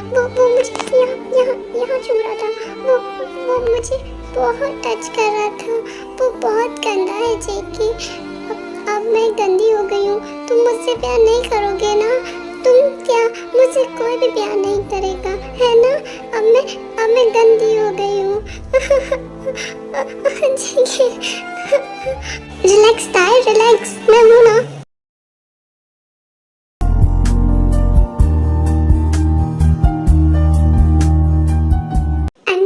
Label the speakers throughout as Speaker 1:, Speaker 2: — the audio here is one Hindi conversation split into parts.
Speaker 1: वो मुझे यहाँ यहाँ यहाँ छू रहा था। वो मुझे बहुत टच कर रहा था। वो बहुत गंदा है जेके। अब मैं गंदी हो गई हूँ। तुम मुझसे प्यार नहीं करोगे ना? तुम क्या, मुझसे कोई भी प्यार नहीं करेगा, है ना? अब मैं गंदी हो गई हूँ। रिलैक्स ताई, रिलैक्स, मैं हूँ ना।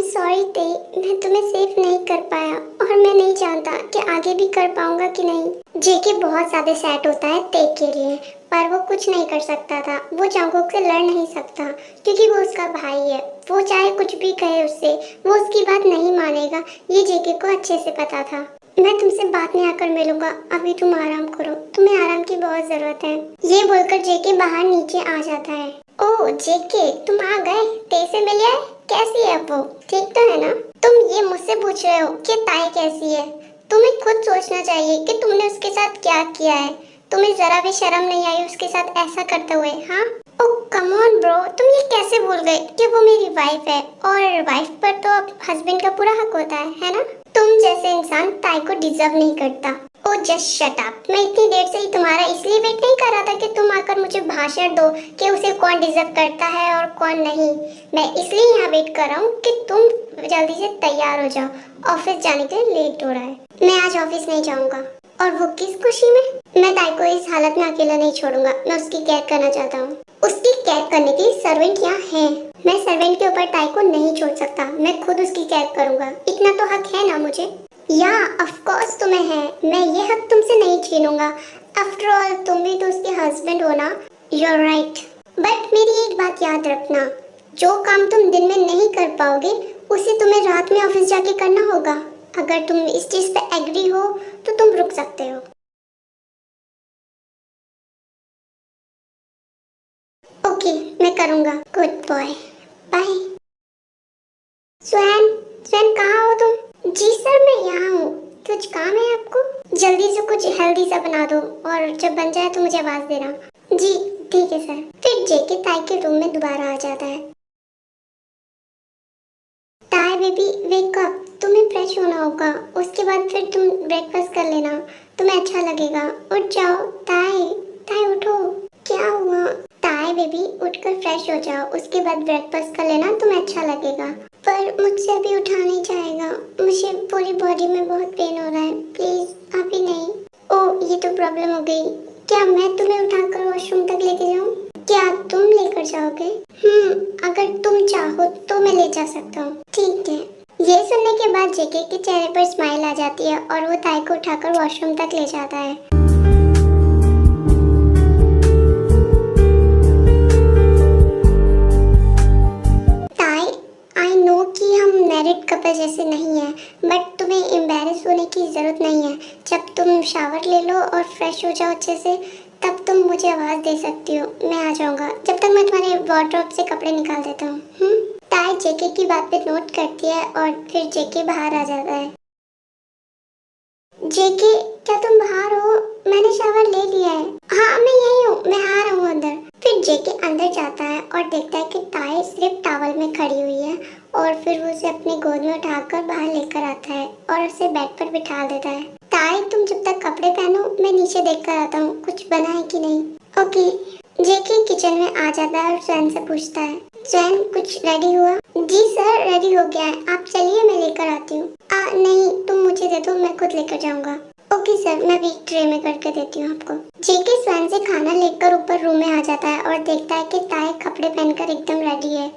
Speaker 1: सॉरी ते, मैं तुम्हें सेफ नहीं कर पाया और मैं नहीं जानता कि आगे भी कर पाऊंगा कि नहीं। जेके बहुत ज्यादा सैड होता है ते के लिए, पर वो कुछ नहीं कर सकता था। वो जंगकुक से लड़ नहीं सकता क्योंकि वो उसका भाई है। वो चाहे कुछ भी कहे उससे, वो उसकी बात नहीं मानेगा। ये जेके को अच्छे से पता था। मैं तुमसे बाद में आकर मिलूंगा, अभी तुम आराम करो, तुम्हें आराम की बहुत जरूरत है। ये बोलकर जेके बाहर नीचे आ जाता है। ओह जेके, तुम आ गए, ते से मिले? कैसी है वो, ठीक तो है ना? तुम ये मुझसे पूछ रहे हो कि ताई कैसी है? तुम्हें खुद सोचना चाहिए कि तुमने उसके साथ क्या किया है। तुम्हें जरा भी शर्म नहीं आई उसके साथ ऐसा करते हुए? हाँ, ओह कम ऑन ब्रो, तुम ये कैसे भूल गए कि वो मेरी वाइफ है और वाइफ पर तो अब हस्बैंड का पूरा हक होता है ना? तुम जैसे इंसान ताई को डिजर्व नहीं करता। Oh just shut up. मैं इतनी देर से ही तुम्हारा इसलिए वेट नहीं कर रहा था कि तुम आकर मुझे भाषण दो कि उसे कौन डिजर्व करता है और कौन नहीं। मैं इसलिए यहाँ वेट कर रहा हूँ कि तुम जल्दी से तैयार हो जाओ, ऑफिस जाने के लिए लेट हो रहा है। मैं आज ऑफिस नहीं जाऊँगा। और वो किस खुशी में? मैं ताई को इस हालत में अकेला नहीं छोड़ूंगा। मैं उसकी केयर करना चाहता हूँ। उसकी केयर करने के लिए सर्वेंट यहाँ है। मैं सर्वेंट के ऊपर ताई को नहीं छोड़ सकता। मैं खुद उसकी केयर करूँगा। इतना तो हक है ना मुझे? या ऑफ कोर्स तुम्हें है। मैं ये हक तुमसे नहीं छीनूंगा। आफ्टर ऑल तुम भी तो उसके हस्बैंड हो ना। You are right. बट मेरी एक बात याद रखना, जो काम तुम दिन में नहीं कर पाओगे उसे तुम्हें रात में ऑफिस जाके करना होगा। अगर तुम इस चीज पे एग्री हो तो तुम रुक सकते हो। ओके, मैं करूँगा। Good boy, bye. Swayam, Swayam कहाँ हो तुम? जी सर, मैं यहाँ हूँ। कुछ काम है आपको? जल्दी से कुछ हेल्दी सा बना दो और जब बन जाए तो मुझे आवाज देना। जी ठीक है सर। फिर जेके ताई के रूम में दोबारा आ जाता है। ताई बेबी वेक अप, तुम्हें फ्रेश होना होगा, उसके बाद फिर तुम ब्रेकफास्ट कर लेना, तुम्हें अच्छा लगेगा। उठ जाओ ताई, ताई उठो। क्या हुआ? ताई बेबी उठकर फ्रेश हो जाओ, उसके बाद ब्रेकफास्ट कर लेना, तुम्हें अच्छा लगेगा। पर मुझसे अभी उठा नहीं जाएगा, मुझे पूरी बॉडी में बहुत पेन हो रहा है, प्लीज अभी नहीं। ओह ये तो प्रॉब्लम हो गई। क्या मैं तुम्हें उठाकर वॉशरूम तक लेके जाऊँ? क्या तुम लेकर जाओगे? अगर तुम चाहो तो मैं ले जा सकता हूँ। ठीक है। ये सुनने के बाद जेके के चेहरे पर स्माइल आ जाती है और वो ताई को उठाकर वॉशरूम तक ले जाता है। मैरिड कपल जैसे नहीं है, बट तुम्हें एम्बैरेस होने की ज़रूरत नहीं है। जब तुम शावर ले लो और फ्रेश हो जाओ अच्छे से, तब तुम मुझे आवाज़ दे सकती हो, मैं आ जाऊँगा। जब तक मैं तुम्हारे वार्डरोब से कपड़े निकाल देता हूँ। ताई जेके की बात पे नोट करती है और फिर जेके बाहर आ जाता है। जेके क्या तुम बाहर हो? मैंने शावर ले लिया है। हाँ मैं यही हूँ, मैं आ रहा हूँ अंदर। फिर जेके अंदर जाता है और देखता है कि ताई सिर्फ टॉवल में खड़ी हुई है और फिर वो उसे अपनी गोद में उठाकर बाहर लेकर आता है और उसे बेड पर बिठा देता है। ताई तुम जब तक कपड़े पहनो, मैं नीचे देख कर आता हूँ कुछ बना है कि नहीं। ओके। जेके किचन में आ जाता है और स्वयं से पूछता है, स्वयं कुछ रेडी हुआ? जी सर रेडी हो गया है, आप चलिए मैं लेकर आती हूँ। नहीं तुम मुझे दे दो, मैं खुद लेकर जाऊंगा। ओके सर, मैं भी ट्रे में करके देती हूँ आपको। जेके स्वयं से खाना लेकर ऊपर रूम में आ जाता है और देखता है कि ताई कपड़े पहनकर एकदम रेडी है।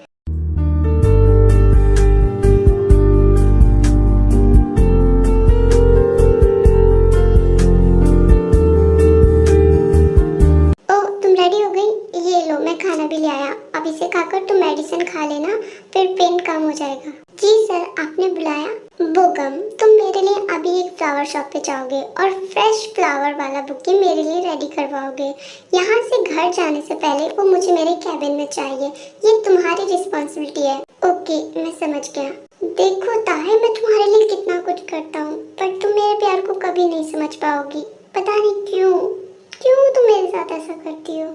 Speaker 1: खाना भी ले आया, अब इसे खाकर तुम मेडिसिन खा लेना, फिर पेन कम हो जाएगा। जी सर, आपने बुलाया? बोगम, तुम मेरे लिए अभी एक फ्लावर शॉप पे जाओगे और फ्रेश फ्लावर वाला बुके मेरे लिए रेडी करवाओगे। यहाँ से घर जाने से पहले वो मुझे मेरे कैबिन में चाहिए, ये तुम्हारी रिस्पॉन्सिबिलिटी है। ओके मैं समझ गया। देखो ताहे, मैं तुम्हारे लिए कितना कुछ करता हूँ, पर तुम मेरे प्यार को कभी नहीं समझ पाओगी। पता नहीं क्यों तुम मेरे साथ ऐसा करती हो।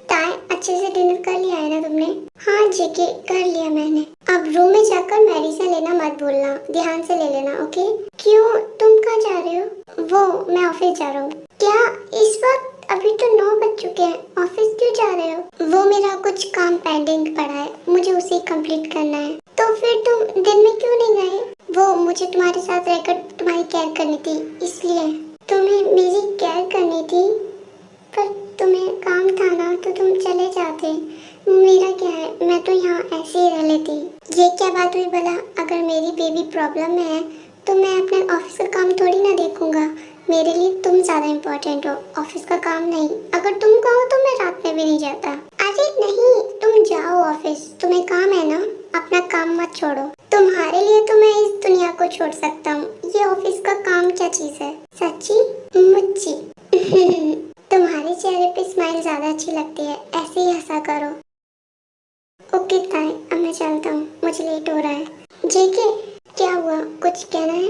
Speaker 1: ताई अच्छे से डिनर कर लिया है ना तुमने? हाँ जेके, कर लिया मैंने। अब रूम में जाकर मेडिसिन लेना मत भूलना, ध्यान से ले लेना, ओके? क्यों, तुम कहाँ जा रहे हो? वो मैं ऑफिस जा रहा हूँ। क्या इस वक्त? अभी तो 9 बज चुके हैं, ऑफिस क्यों जा रहे हो? वो मेरा कुछ काम पेंडिंग पड़ा है, मुझे उसे कंप्लीट करना है। तो फिर तुम दिन में क्यों नहीं गए? वो मुझे तुम्हारे साथ रहकर तुम्हारी केयर करनी थी, इसलिए। तुम्हें मेरी केयर करनी थी, पर तुम्हें काम था ना तो तुम चले जाते। मेरा क्या है, मैं तो यहाँ ऐसे ही रह लेती। ये क्या बात हुई भला? अगर मेरी बेबी प्रॉब्लम में है तो मैं अपने ऑफिस का काम थोड़ी ना देखूंगा। मेरे लिए तुम ज्यादा इम्पोर्टेंट हो, ऑफिस का काम नहीं। अगर तुम कहो तो मैं रात में भी नहीं जाता। अरे नहीं, तुम जाओ ऑफिस, तुम्हें काम है ना, अपना काम मत छोड़ो। तुम्हारे लिए तो मैं इस दुनिया को छोड़ सकता हूँ, ये ऑफिस का काम क्या चीज है? सच्ची मुच्ची। तुम्हारे चेहरे पे स्माइल ज्यादा अच्छी लगती है, ऐसे ही हंसा करो। ओके ताई, अब मैं चलता हूँ, मुझे लेट हो रहा है। जेके, क्या हुआ, कुछ कहना है?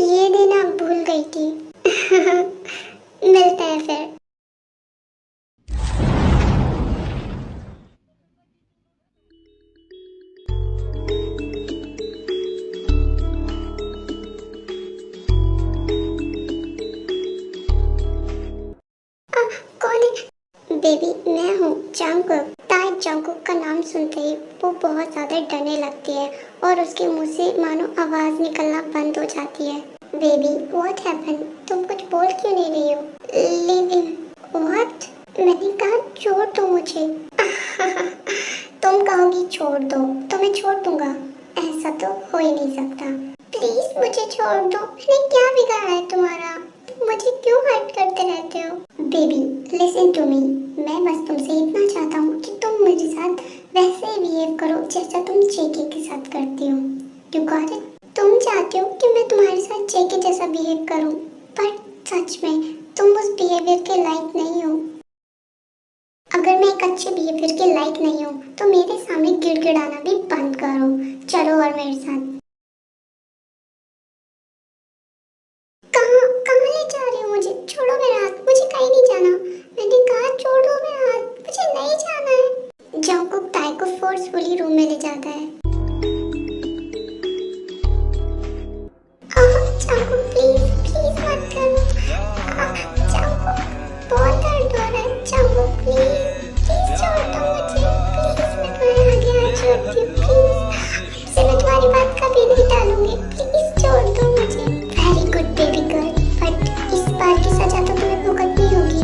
Speaker 1: ये देना भूल गई थी। मिलते हैं फिर। कौन है? बेबी मैं हूँ, जंगकुक। ताई जंगकुक का नाम सुनते ही वो बहुत ज्यादा डरने लगती है और उसके मुंह से मानो आवाज निकलना बंद हो जाती है। Baby what happened? तुम कुछ बोल क्यों नहीं रही हो? Living what? मैंने कहा छोड़ दो मुझे। तुम कहोगी छोड़ दो तो मैं छोड़ दूंगा, ऐसा तो हो ही नहीं सकता। प्लीज मुझे छोड़ दो, मैंने क्या बिगाड़ा है तुम्हारा? मुझे क्यों हर्ट करते रहते हो? बेबी लिसन टू मी, मैं बस तुमसे इतना चाहता हूँ कि तुम मेरे साथ वैसे ही बिहेव करो जैसा तुम जेके के साथ करती हो। You got it? तुम चाहती हो कि मैं तुम्हारे साथ जेके जैसा बिहेव करूँ, पर सच में तुम उस बिहेवियर के लायक नहीं हो। अगर मैं एक अच्छे बिहेवियर के लायक नहीं हूँ तो मेरे सामने गिड़गिड़ाना भी बंद करो। चलो और मेरे साथ। कहाँ कहाँ ले जा रही हो मुझे? छोड़ो मेरा हाथ, मुझे कहीं नहीं जाना। मैंने कहा छोड़ो मेरा हाथ, मुझे नहीं जाना है। जंगकुक ताई को फोर्सफुली रूम में ले जाता है। जंगकुक प्लीज प्लीज मत करो। जंगकुक बहुत दर्द हो रहा है। जंगकुक प्लीज प्लीज छोड़ दो मुझे, प्लीज मैं तुम्हारे आगे हाथ जोड़ती हूँ, प्लीज। से मैं तुम्हारी बात कभी नहीं टालूंगी, प्लीज छोड़ दो मुझे। Very good baby girl, but इस बार की सजा तो तुम्हें भुगतनी होगी।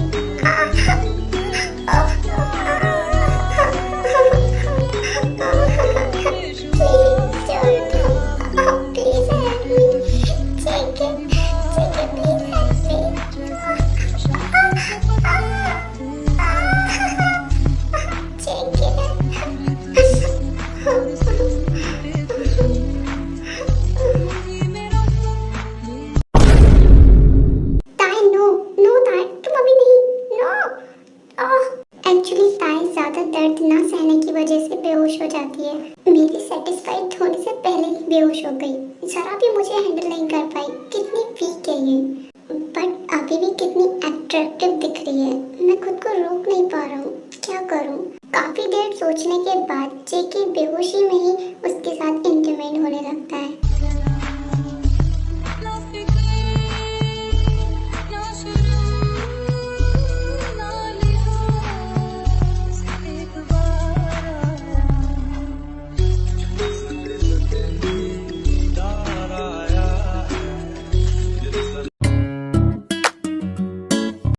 Speaker 1: प्लीज छोड़ दो, please help me. JK JK please help me. Actually ताई ज्यादा दर्द ना सहने की वजह से बेहोश हो जाती है। मेरी सेटिस्फाइड होने से पहले ही बेहोश हो गई, जरा भी मुझे हैंडल नहीं कर पाई। कितनी वीक है ये, बट अभी भी कितनी अट्रैक्टिव दिख रही है। मैं खुद को रोक नहीं पा रहा हूँ, क्या करूँ? काफी देर सोचने के बाद जेके बेहोशी